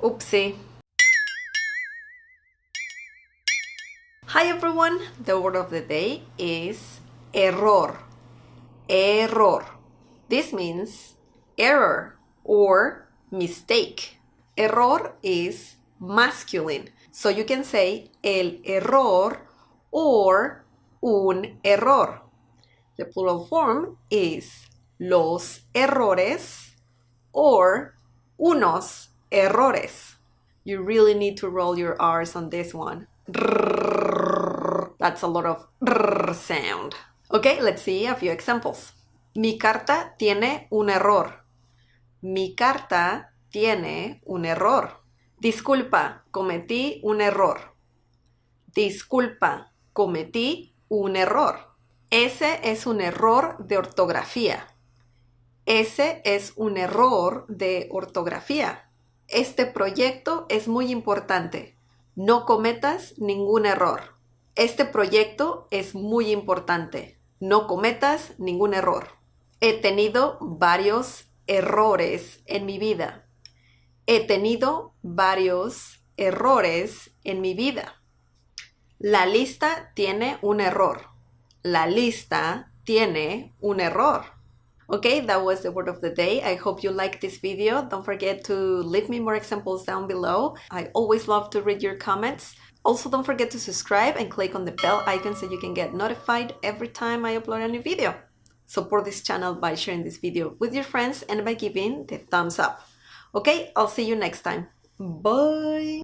Oopsie. Hi everyone, the word of the day is error. Error. This means error or mistake. Error is masculine, so you can say el error or un error. The plural form is los errores or unos errores. You really need to roll your R's on this one. That's a lot of sound. Okay, let's see a few examples. Mi carta tiene un error. Mi carta tiene un error. Disculpa, cometí un error. Disculpa, cometí un error. Ese es un error de ortografía. Ese es un error de ortografía. Este proyecto es muy importante. No cometas ningún error. Este proyecto es muy importante. No cometas ningún error. He tenido varios errores en mi vida. He tenido varios errores en mi vida. La lista tiene un error. La lista tiene un error. Okay, that was the word of the day. I hope you liked this video. Don't forget to leave me more examples down below. I always love to read your comments. Also, don't forget to subscribe and click on the bell icon so you can get notified every time I upload a new video. Support this channel by sharing this video with your friends and by giving the thumbs up. Okay, I'll see you next time. Bye!